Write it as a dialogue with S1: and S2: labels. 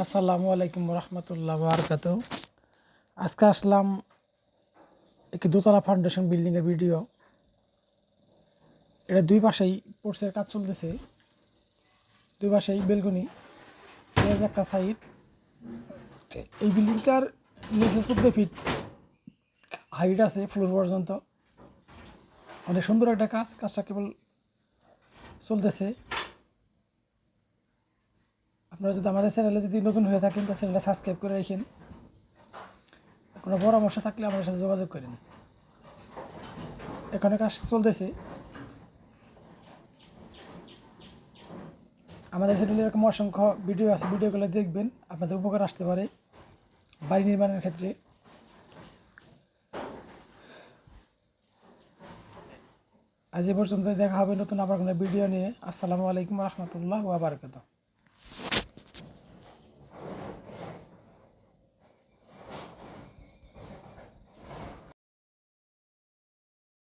S1: আসসালামু আলাইকুম রহমতুল্লাহ বারকাত। আজকে আসলাম একটি দোতলা ফাউন্ডেশন বিল্ডিংয়ের ভিডিও। এটা দুই পাশেই পোর্সের কাজ চলতেছে, দুই পাশেই বেলকনি, এর একটা সাইড। এই বিল্ডিংটার নিচে 14 ফিট হাইট আছে, ফ্লোর পর্যন্ত। অনেক সুন্দর একটা কাজটা কেবল চলতেছে। আপনারা যদি আমাদের চ্যানেলে যদি নতুন হয়ে থাকেন তাহলে চ্যানেলটা সাবস্ক্রাইব করে রাখেন। কোনো পরামর্শ থাকলে আমাদের সাথে যোগাযোগ করেন। এখানে কাজ চলতেছে। আমাদের চ্যানেলে এরকম অসংখ্য ভিডিও আছে, ভিডিওগুলো দেখবেন, আপনাদের উপকার আসতে পারে বাড়ি নির্মাণের ক্ষেত্রে। আজ এ পর্যন্ত, দেখা হবে নতুন আবার কোনো ভিডিও নিয়ে। আসসালামু আলাইকুম রহমতুল্লাহ ওয়া বারাকাতুহু।